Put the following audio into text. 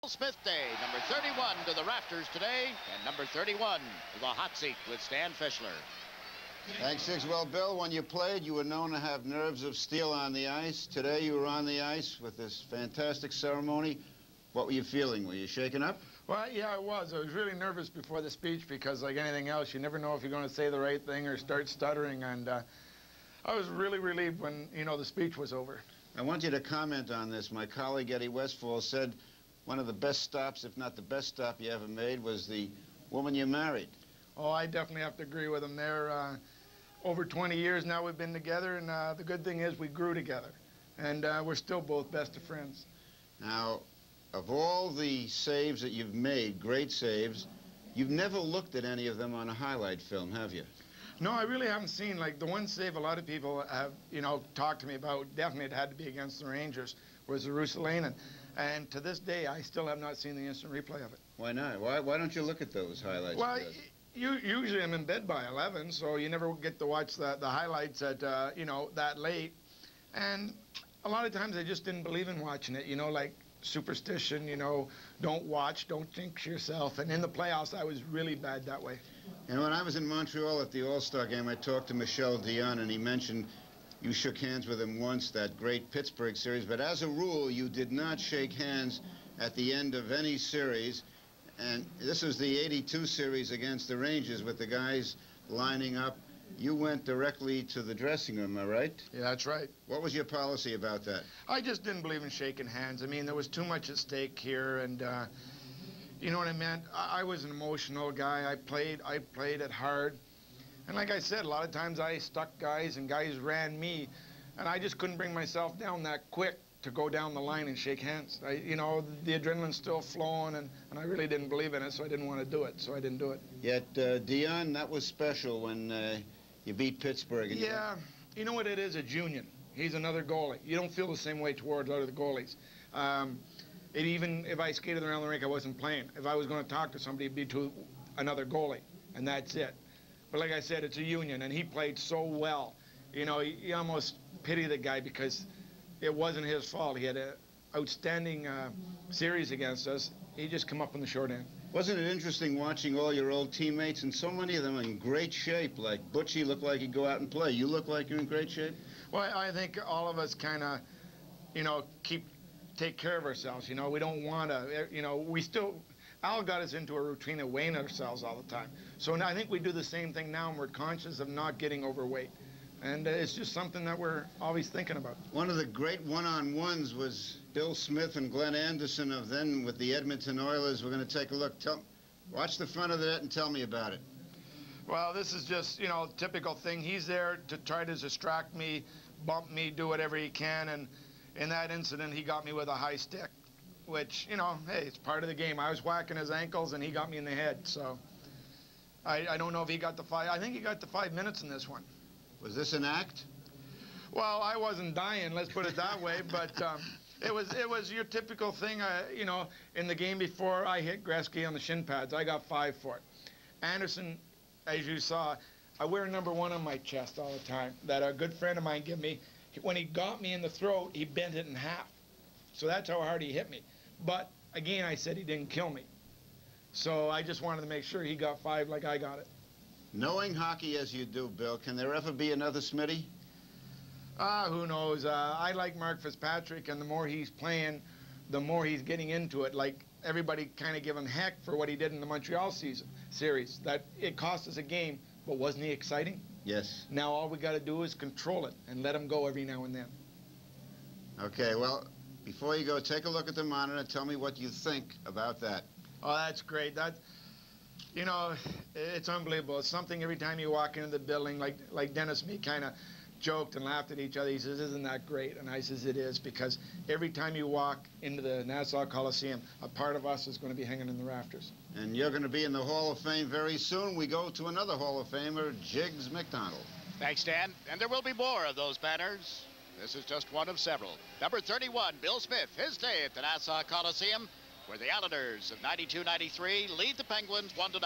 Smith Day. Number 31 to the rafters today, and number 31 to the hot seat with Stan Fischler. Thanks, Six. Well, Bill, when you played, you were known to have nerves of steel on the ice. Today, you were on the ice with this fantastic ceremony. What were you feeling? Were you shaken up? Well, yeah, I was. I was really nervous before the speech because, like anything else, you never know if you're going to say the right thing or start stuttering. And I was really relieved when, the speech was over. I want you to comment on this. My colleague, Eddie Westfall, said one of the best stops, if not the best stop you ever made, was the woman you married. Oh, I definitely have to agree with him there. Over 20 years now we've been together, and the good thing is we grew together. And we're still both best of friends. Now, of all the saves that you've made, great saves, you've never looked at any of them on a highlight film, have you? No, I really haven't seen. Like, the one save a lot of people have, talked to me about, definitely it had to be against the Rangers, was the Russelainen. And to this day, I still have not seen the instant replay of it. Why not? Why don't you look at those highlights? Well, usually I'm in bed by 11, so you never get to watch the highlights at, that late. And a lot of times I just didn't believe in watching it, like superstition, don't watch, don't jinx yourself. And in the playoffs, I was really bad that way. And when I was in Montreal at the All-Star game, I talked to Michel Dion, and he mentioned you shook hands with him once, that great Pittsburgh series. But as a rule, you did not shake hands at the end of any series. And this was the '82 series against the Rangers with the guys lining up. You went directly to the dressing room, am I right? Yeah, that's right. What was your policy about that? I just didn't believe in shaking hands. I mean, there was too much at stake here, and you know what I meant? I was an emotional guy. I played it hard. And like I said, a lot of times I stuck guys and guys ran me, and I just couldn't bring myself down that quick to go down the line and shake hands. The adrenaline's still flowing, and I really didn't believe in it, so I didn't want to do it, so I didn't do it. Yet, Dion, that was special when you beat Pittsburgh. And yeah, you know what it is? It's union. He's another goalie. You don't feel the same way towards other goalies. Even if I skated around the rink, I wasn't playing. If I was going to talk to somebody, it'd be to another goalie, and that's it. But like I said, it's a union, and he played so well. You almost pity the guy because it wasn't his fault. He had an outstanding series against us. He just come up on the short end. Wasn't it interesting watching all your old teammates, and so many of them in great shape? Like Butchie looked like he'd go out and play. You look like you're in great shape? Well, I think all of us kind of, take care of ourselves. We don't want to, we still... Al got us into a routine of weighing ourselves all the time. So I think we do the same thing now, and we're conscious of not getting overweight. And it's just something that we're always thinking about. One of the great one-on-ones was Bill Smith and Glenn Anderson of then with the Edmonton Oilers. We're going to take a look. Watch the front of the net and tell me about it. Well, this is just, typical thing. He's there to try to distract me, bump me, do whatever he can. And in that incident, he got me with a high stick, which, hey, it's part of the game. I was whacking his ankles, and he got me in the head. So I don't know if he got the 5. I think he got the 5 minutes in this one. Was this an act? Well, I wasn't dying, let's put it that way, but it was your typical thing. In the game before, I hit Gretzky on the shin pads. I got 5 for it. Anderson, as you saw, I wear number 1 on my chest all the time that a good friend of mine gave me. When he got me in the throat, he bent it in half. So that's how hard he hit me. But, again, I said he didn't kill me. So I just wanted to make sure he got 5 like I got it. Knowing hockey as you do, Bill, can there ever be another Smitty? Who knows? I like Mark Fitzpatrick, and the more he's playing, the more he's getting into it. Like, everybody kind of give him heck for what he did in the Montreal series. That it cost us a game, but wasn't he exciting? Yes. Now all we got to do is control it and let him go every now and then. Okay, well, before you go, take a look at the monitor. Tell me what you think about that. Oh, that's great. It's unbelievable. It's something every time you walk into the building, like Dennis and me kind of joked and laughed at each other. He says, isn't that great? And I says, it is, because every time you walk into the Nassau Coliseum, a part of us is going to be hanging in the rafters. And you're going to be in the Hall of Fame very soon. We go to another Hall of Famer, Jiggs McDonald. Thanks, Dan. And there will be more of those banners. This is just one of several. Number 31, Bill Smith, his day at the Nassau Coliseum, where the Islanders of '92-93 lead the Penguins 1-0.